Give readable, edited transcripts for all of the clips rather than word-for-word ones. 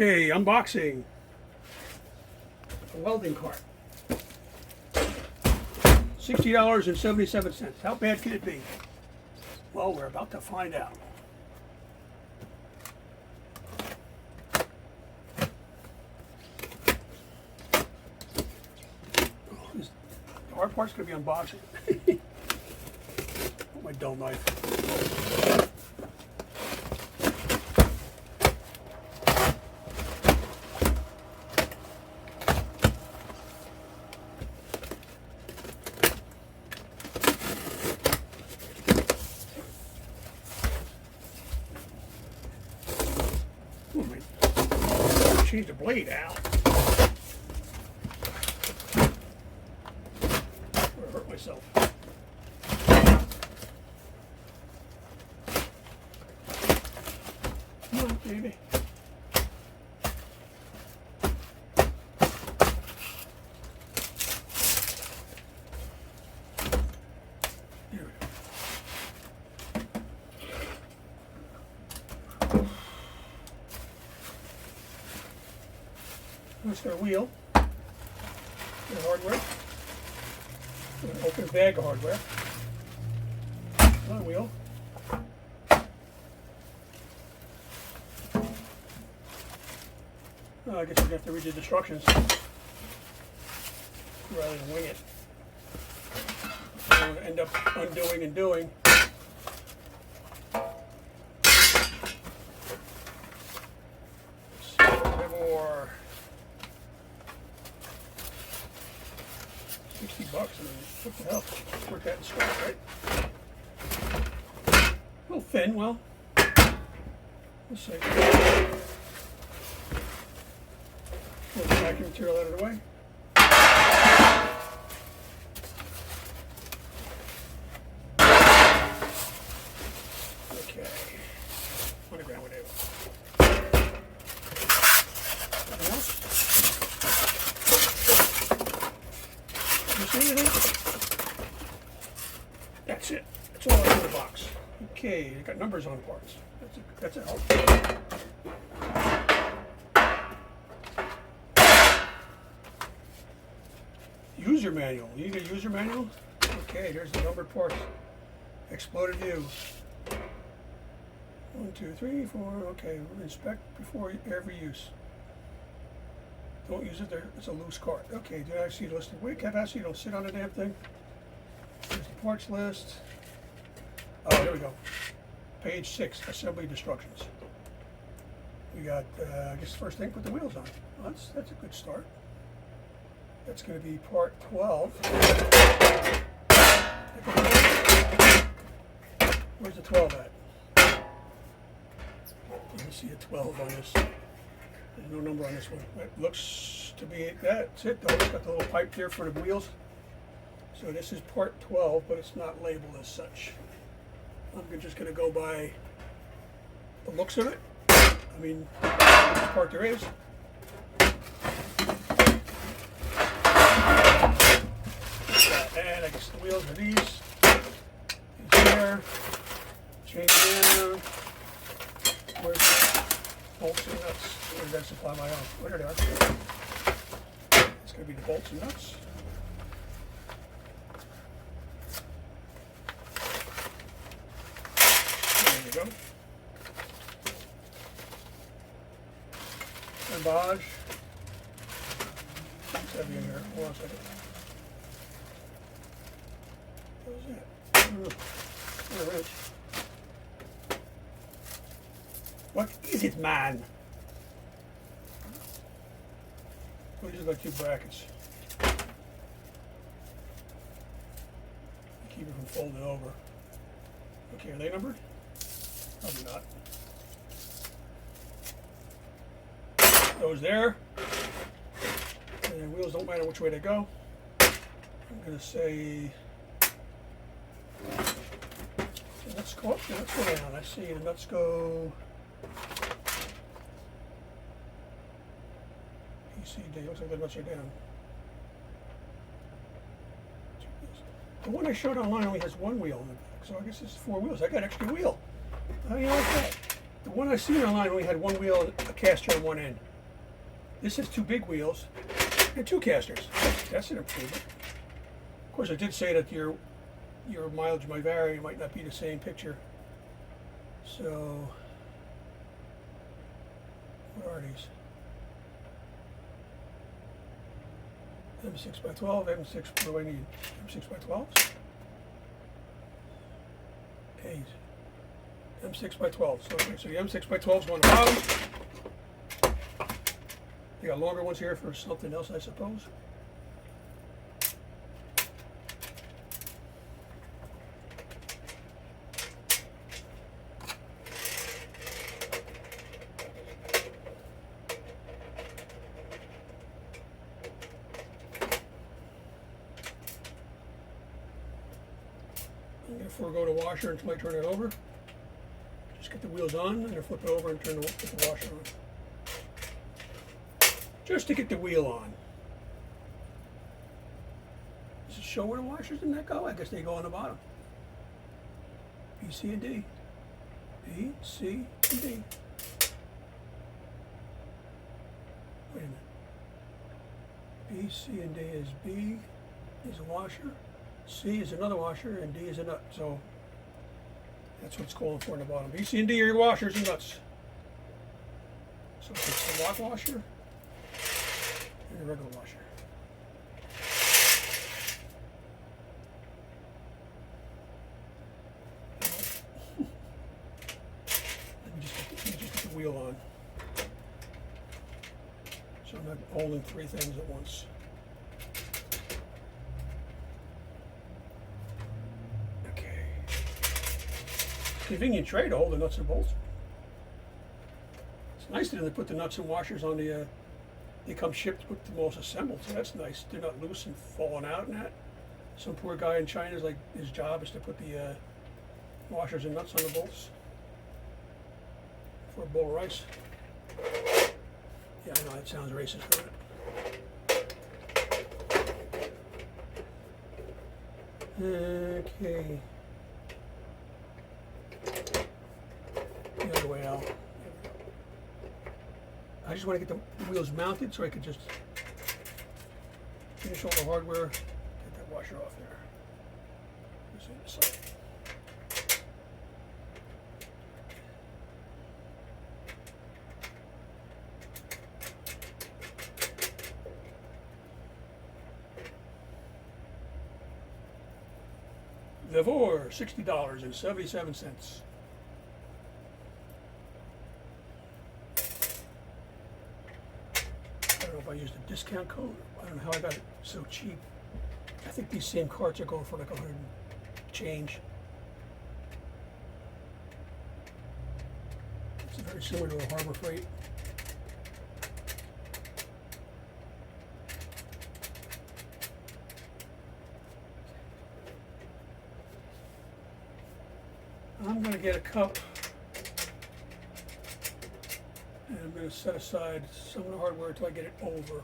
Okay, unboxing a welding cart. $60.77. How bad could it be? Well, we're about to find out. The hard part's going to be unboxing. My dull knife. Change the blade out. I hurt myself. Come on, baby. Here we go. Here's their wheel, their hardware, an open bag of hardware, one wheel, I guess you have to read the instructions rather than wing it. I don't want to end up undoing and doing. Vevor. $60. I mean, what the hell? Work that in scrap, right? A little thin, well. Let's see. Pull the vacuum material out of the way. Okay. On the ground with it. Anything else? You see anything? That's it. That's all in the box. Okay, you got numbers on parts. That's a help. User manual. You need a user manual? Okay, here's the numbered parts. Exploded view. 1, 2, 3, 4. Okay, inspect before every use. Don't use it there. It's a loose cart. Okay, do I see listed weight capacity? Don't sit on the damn thing. There's the parts list. Oh, there we go. Page 6, assembly instructions. We got, I guess the first thing, put the wheels on. Well, that's a good start. That's going to be part 12. Where's the 12 at? Let me see a 12 on this. There's no number on this one. It looks to be, that's it though. It's got the little pipe here for the wheels. So this is part 12, but it's not labeled as such. I'm just going to go by the looks of it. I mean, which part there is. And I guess the wheels are these. These here. Change down. Where's the bolts and nuts? Or did I supply my own? Where they are. It's going to be the bolts and nuts. There you go. Garbage. It's heavy in here. Hold on a second. What was that? What is it, man? What is it, like 2 brackets? Keep it from folding over. Okay, are they numbered? Probably not. Those there. And the wheels don't matter which way they go. I'm going to say the nuts go up, the nuts go down. I see the nuts go PCD. Looks like the nuts are down. The one I showed online only has 1 wheel in the back, so I guess it's 4 wheels. I got an extra wheel. How do you like that? The one I seen online only had 1 wheel, a caster on one end. This has 2 big wheels and 2 casters. That's an improvement. Of course, I did say that your mileage might vary. It might not be the same picture. So, what are these? M6 by 12, M6, what do I need? M6 by 12s? A's. M6 by 12. So, okay, so the M6 by 12s go on the bottom. They got longer ones here for something else, I suppose. I'm going to forego the washer until I turn it over. Just get the wheels on and then flip it over and put the washer on. Just to get the wheel on. Does it show where the washers in that go? I guess they go on the bottom. B, C, and D. B, C, and D. Wait a minute. B, C, and D is B is a washer, C is another washer, and D is a nut. So that's what it's calling for in the bottom. B, C, and D are your washers and nuts. So it's the lock washer and the regular washer. Let me just get the wheel on. So I'm not holding 3 things at once. Okay. Convenient tray to hold the nuts and bolts. It's nice that they put the nuts and washers on the they come shipped with them all assembled, so that's nice. They're not loose and falling out and that. Some poor guy in China is like, his job is to put the washers and nuts on the bolts for a bowl of rice. Yeah, I know that sounds racist, doesn't it? Okay. The other way out. I just want to get the wheels mounted so I could just finish all the hardware, get that washer off there. This side. Vevor, $60.77. I don't know if I used a discount code. I don't know how I got it so cheap. I think these same carts are going for like 100 change. It's very similar to a Harbor Freight. I'm going to get a cup and I'm going to set aside some of the hardware until I get it over.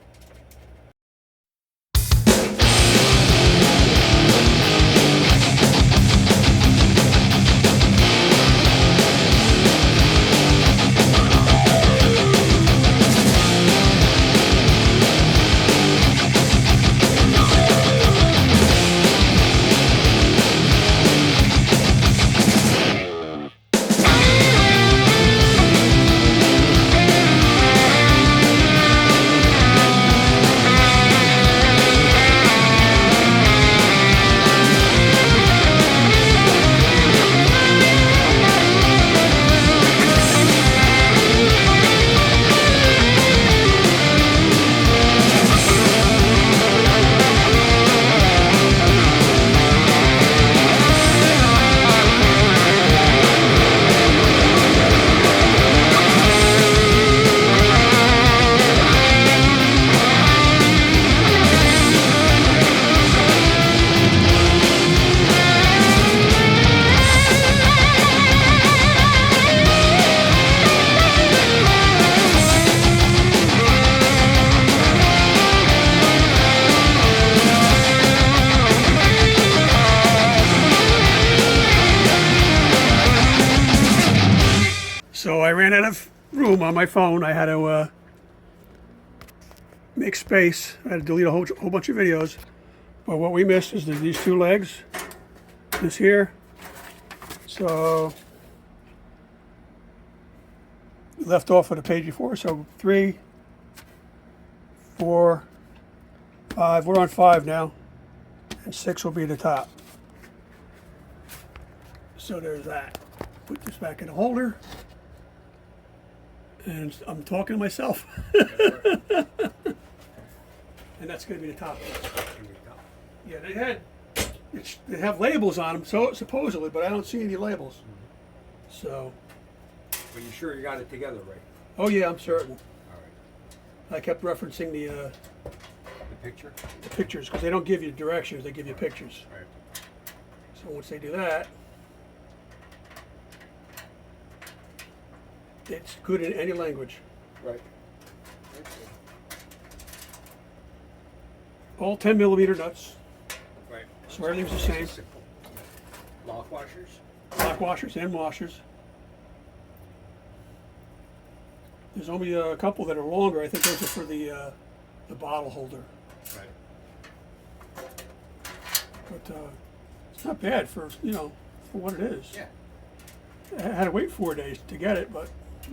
So I ran out of room on my phone. I had to make space. I had to delete a whole bunch of videos. But what we missed is these two legs. This here. So left off of the page before. So 3, 4, 5. We're on 5 now. And 6 will be the top. So there's that. Put this back in the holder. And I'm talking to myself. And that's going to be the top. Yeah, they have labels on them, so supposedly, but I don't see any labels. So. Are you sure you got it together right? Oh yeah, I'm certain. All right. I kept referencing The picture? the pictures because they don't give you directions; they give you pictures. Right. So once they do that, it's good in any language. Right. All 10mm nuts. Right. So everything's the same. Simple. Lock washers? Lock washers and washers. There's only a couple that are longer. I think those are for the bottle holder. Right. But it's not bad for for what it is. Yeah. I had to wait 4 days to get it, but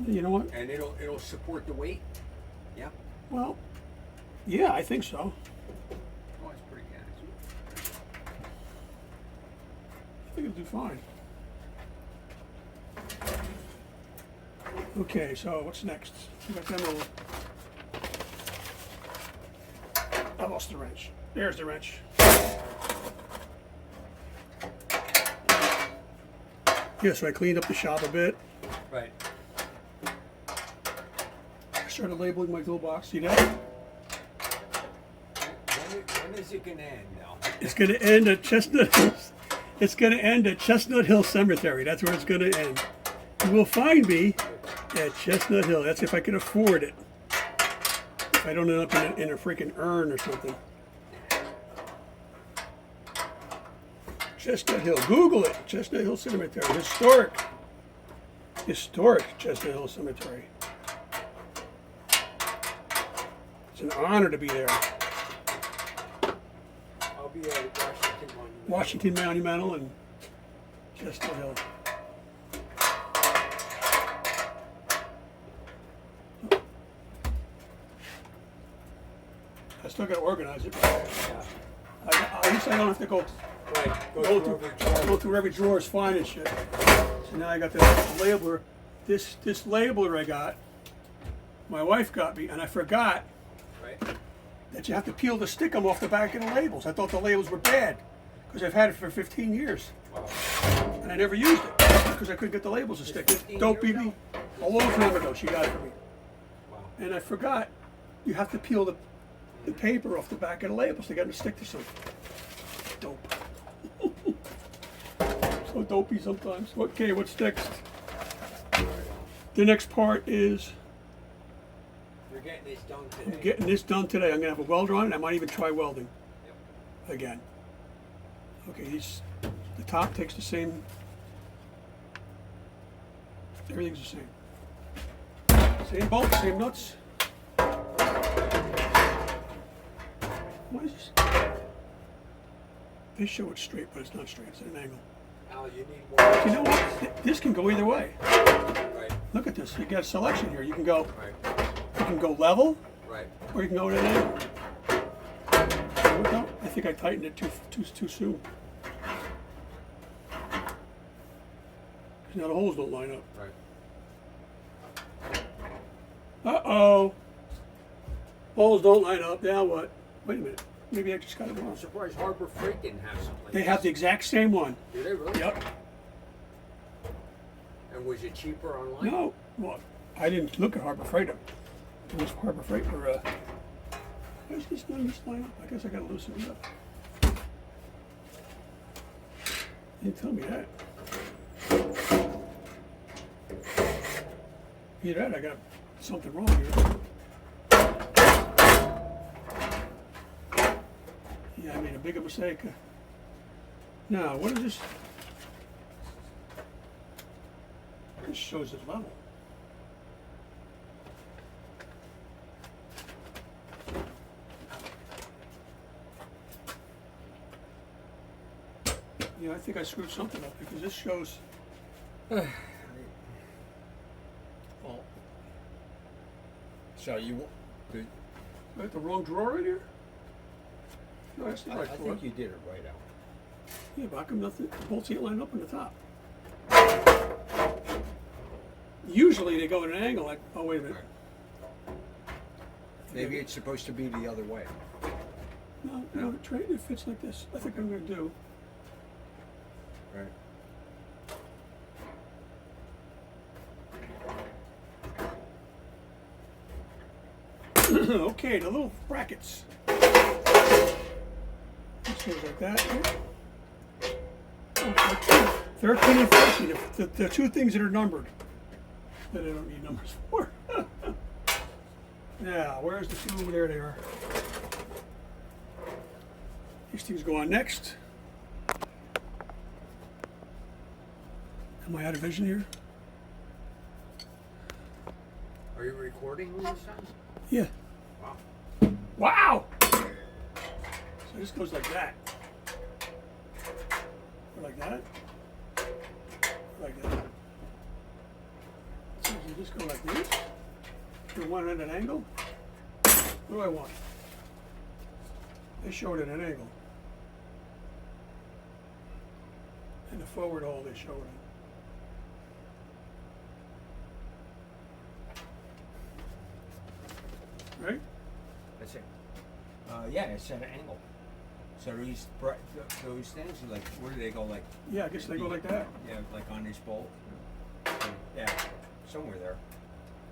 you know what? And it'll support the weight? Yeah. Well, yeah, I think so. Oh, it's pretty good. I think it'll do fine. Okay, so what's next? We got them little. I lost the wrench. There's the wrench. Yeah, so I cleaned up the shop a bit. Right. I started labeling my toolbox. See that? When is it going to end now? It's going to end at Chestnut Hill. It's going to end at Chestnut Hill Cemetery. That's where it's going to end. You will find me at Chestnut Hill. That's if I can afford it. If I don't end up in a freaking urn or something. Chestnut Hill. Google it. Chestnut Hill Cemetery. Historic Chestnut Hill Cemetery. It's an honor to be there. I'll be at Washington Monumental and Chestnut Hill. I still got to organize it. At least I don't have to go through every drawer is fine and shit. So now I got the labeler. This labeler I got, my wife got me, and I forgot that you have to peel the stickum off the back of the labels. I thought the labels were bad because I've had it for 15 years. Wow. And I never used it because I couldn't get the labels to stick. Don't beat me. A long time ago, she got it for me. Wow. And I forgot you have to peel the paper off the back of the labels to get them to stick to something. Dope. So dopey sometimes. Okay, what's next? The next part is You're getting this done today. I'm getting this done today. I'm gonna have a welder on it. I might even try welding again. Okay, the top takes the same. Everything's the same. Same bolts, same nuts. What is this? They show it straight, but it's not straight. It's at an angle. Al, you need more. You know what? This can go either way. Right. Look at this. You got a selection here. You can go. Right. You can go level, Right. or you can go at an angle. No, I think I tightened it too soon. Now the holes don't line up. Right. Uh-oh. Holes don't line up. Now what? Wait a minute. Maybe I just got it wrong. I'm surprised Harbor Freight didn't have something like They have the exact same one. Do they really? Yep. And was it cheaper online? No. Well, I didn't look at Harbor Freight. It was Harbor Freight for, why is this not just line up? I guess I gotta loosen it up. You didn't tell me that. Either that, I got something wrong here. Yeah, I made a bigger mistake. Now, what is this? This shows it level. Yeah, I think I screwed something up because this shows. Well, so you, the, I got the wrong drawer in here? No, that's the I right drawer. think you did it right out. Yeah, but how come nothing, the bolts ain't lined up on the top? Usually they go at an angle like, oh, wait a minute. Maybe it's supposed to be the other way. No, no, it fits like this. I think I'm going to do. Right. Okay, the little brackets. This goes like that. Oh, 13 and 14, the two things that are numbered that I don't need numbers for. Now, where's the two? There they are. These things go on next. Am I out of vision here? Are you recording this time? Yeah. Wow. Wow! So this goes like that. Or like that. Or like that. So you just go like this. You want it at an angle? What do I want? They show it at an angle. In the forward hole they show it in. Right? That's it. Yeah, it's at an angle. So those things, like, where do they go? Like, Yeah, I guess they go like that. yeah, like on this bolt. Yeah, somewhere there.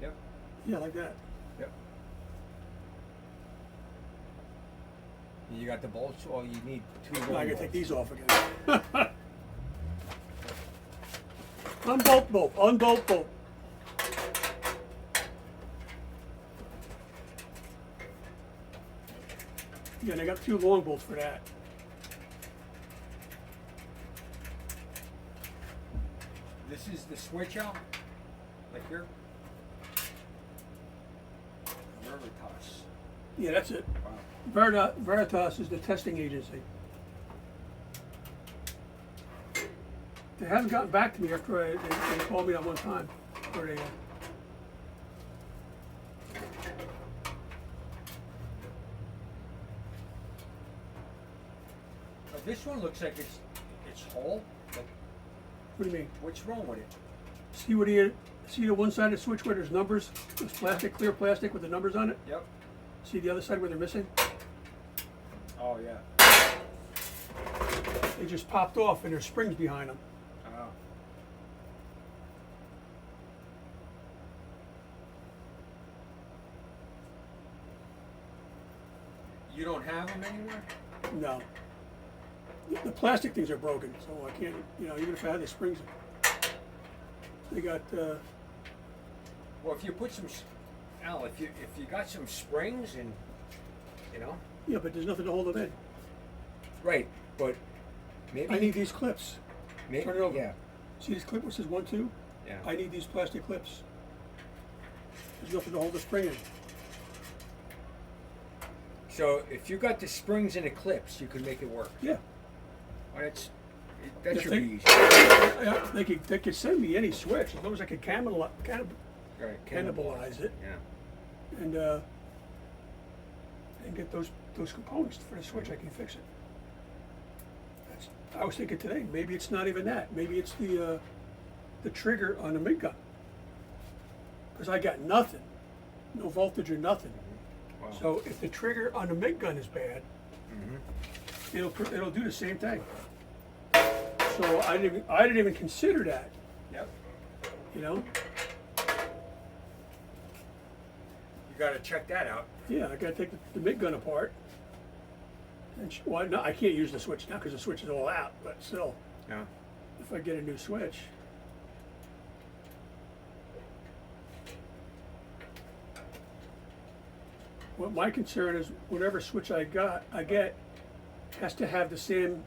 Yep. Yeah, like that. Yep. You got the bolts. Well, you need two. Now I long gotta take bolts. these off again. Unbolt bolt, unbolt bolt. Yeah, and I got two long bolts for that. This is the switch out, like here. Veritas. Yeah, that's it. Wow. Veritas is the testing agency. They haven't gotten back to me after they called me that one time. Or they, This one looks like it's whole. Like, what do you mean? what's wrong with it? See the one side of the switch where there's numbers? There's plastic, clear plastic with the numbers on it? Yep. See the other side where they're missing? Oh yeah. They just popped off and there's springs behind them. Oh. You don't have them anywhere? No. The plastic things are broken, so I can't, even if I had the springs, they got, Well, if you put some, Al, if you got some springs and, yeah, but there's nothing to hold them in. right, but maybe I need these clips. maybe, turn it over. Yeah, See this clip which says 1, 2? yeah. I need these plastic clips. There's nothing to hold the spring in. So if you got the springs and the clips, you could make it work. Yeah. Well, that Yeah, should they- be easy. Yeah, they could send me any switch as long as I could Right. cannibalize it Yeah. and get those components for the switch. I can fix it. I was thinking today, maybe it's not even that. Maybe it's the trigger on the MIG gun. Because I got nothing, no voltage or nothing. Wow. So if the trigger on the MIG gun is bad, it'll do the same thing. So I didn't even consider that. Yep. You know? You got to check that out. Yeah, I gotta take the MIG gun apart. And well, no, I can't use the switch now because the switch is all out. But still, Yeah. if I get a new switch. What my concern is, whatever switch I get has to have the same,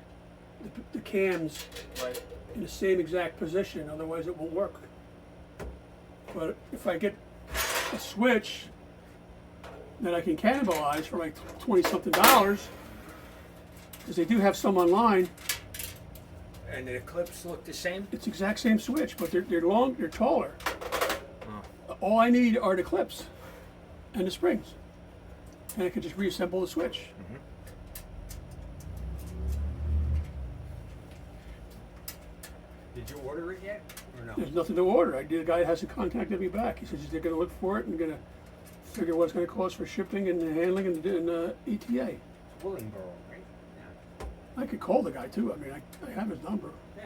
the cams Right. in the same exact position, otherwise it won't work. But if I get a switch that I can cannibalize for like $20-something, because they do have some online And the clips look the same? It's the exact same switch, but they're long, they're taller. Oh. All I need are the clips and the springs. And I can just reassemble the switch. Mm-hmm. Did you order it yet, or no? There's nothing to order. The guy hasn't contacted me back. He says they're going to look for it and going to figure what it's going to cost for shipping and handling and ETA. Willingboro, right? Yeah. I could call the guy too. I mean, I have his number. Yeah.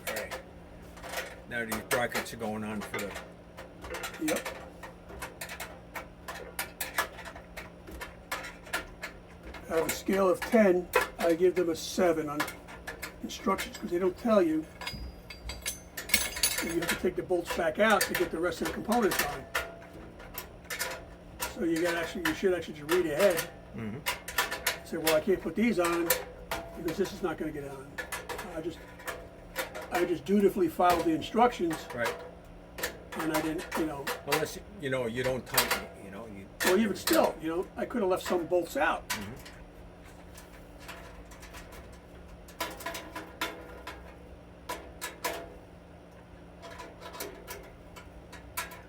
All right. Now these brackets are going on for the. Yep. Out of a scale of 10, I give them a 7 on instructions because they don't tell you that you have to take the bolts back out to get the rest of the components on. So you should actually just read ahead. Mm-hmm. Say, well, I can't put these on because this is not going to get on. I just dutifully followed the instructions, Right. and I didn't, Unless you don't tighten it, Well, even still, I could have left some bolts out. Mm-hmm.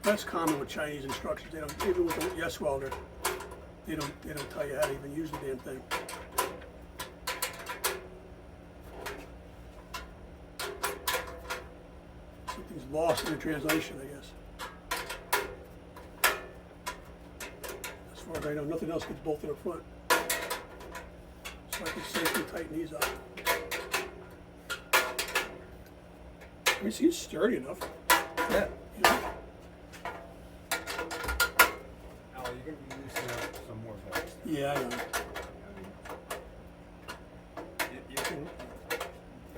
That's common with Chinese instructions. They don't, even with the yes welder, they don't tell you how to even use the damn thing. Something's lost in the translation, I guess. As far as I know, nothing else gets bolted up front. So I can safely tighten these up. I mean, he's sturdy enough. Yeah. You know? Al, you're gonna be loosening up some more bolts. Yeah, I know.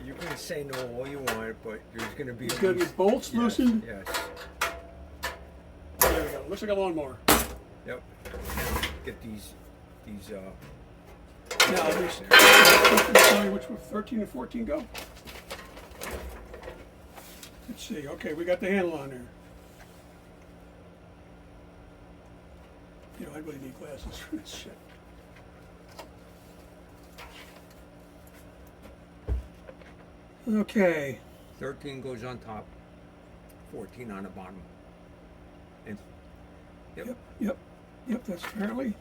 You can say no all you want, but there's gonna be. There's gonna be bolts loosened. Yes. There we go. Looks like a lawnmower. Yep. Get these. Now, tell me which 13 and 14 go. Let's see. Okay, we got the handle on there. I really need glasses for this shit. Okay. 13 goes on top, 14 on the bottom. And Yep. That's apparently.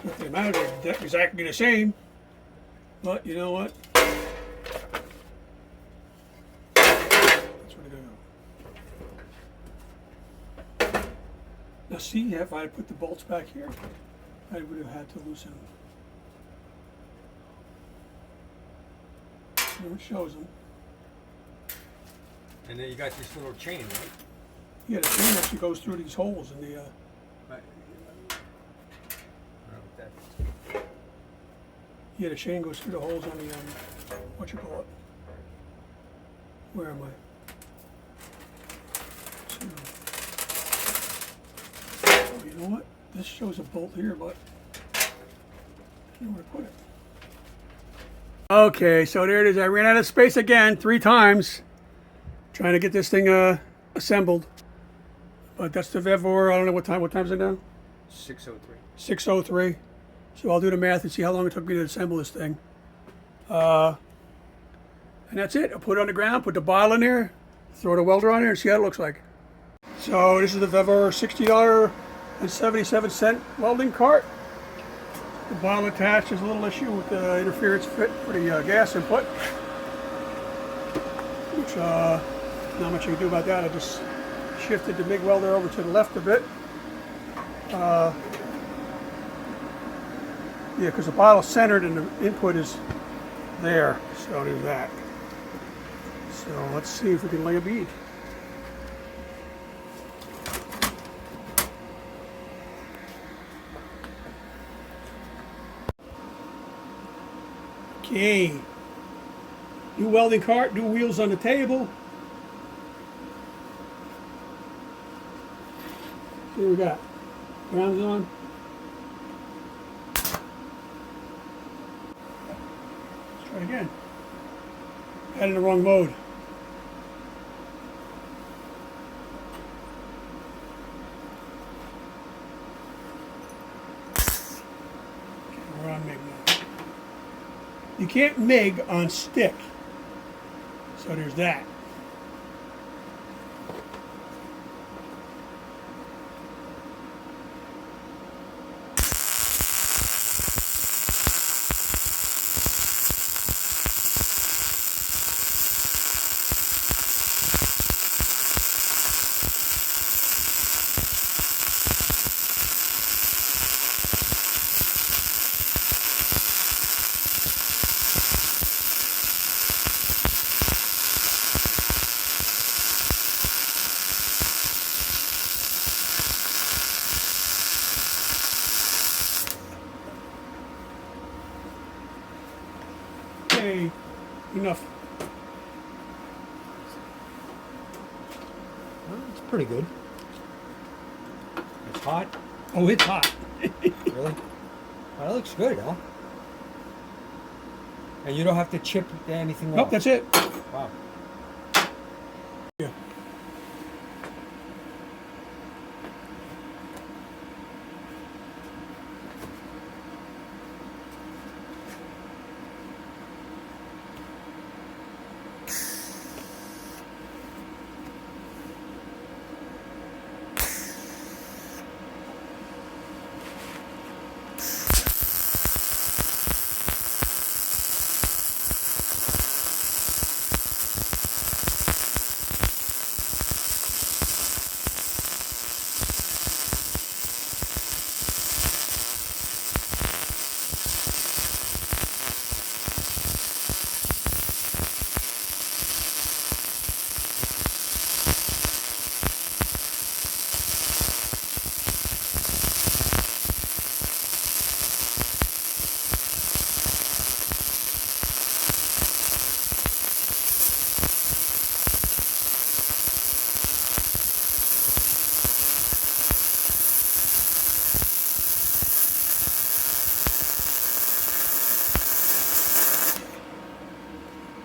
Not that it matters. They're exactly the same. But you know what? That's where they're gonna go. Now see, if I had put the bolts back here, I would have had to loosen them. Here it shows them. then you got this little chain, right? Yeah, the chain actually goes through these holes in the. Right. Yeah, the chain goes through the holes on the what you call it? Where am I? Oh, you know what? This shows a bolt here, but I don't know where to put it. Okay, so there it is. I ran out of space again 3 times trying to get this thing assembled. But that's the Vevor. I don't know what time. What time is it now? 603. 6:03. So I'll do the math and see how long it took me to assemble this thing. And that's it. I'll put it on the ground, put the bottle in there, throw the welder on there, and see how it looks like. So this is the Vevor $60.77 welding cart. The bottle attached. There's a little issue with the interference fit for the gas input. Which, not much you can do about that. I just shifted the MIG welder over to the left a bit. Yeah, because the bottle's centered and the input is there. So there's that. So let's see if we can lay a bead. Okay. New welding cart, new wheels on the table. See what we got. Ground's on. Let's try again. Had it in the wrong mode. Okay, we're on MIG now. You can't MIG on stick. So there's that. Okay, enough. Well, it's pretty good. It's hot. Oh, it's hot. Really? Well, that looks good, huh? And you don't have to chip anything Nope, off. that's it. Wow. Yeah.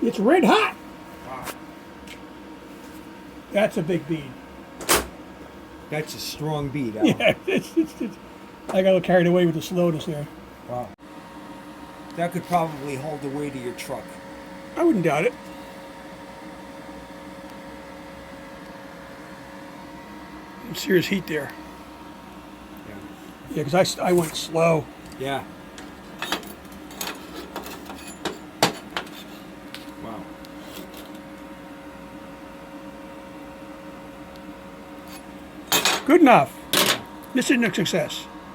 It's red hot. Wow. That's a big bead. That's a strong bead, huh? Yeah, I got a little carried away with the slowness there. Wow. That could probably hold the weight of your truck. I wouldn't doubt it. Some serious heat there. Yeah. Yeah, because I went slow. Yeah. Wow. Good enough. This isn't a success.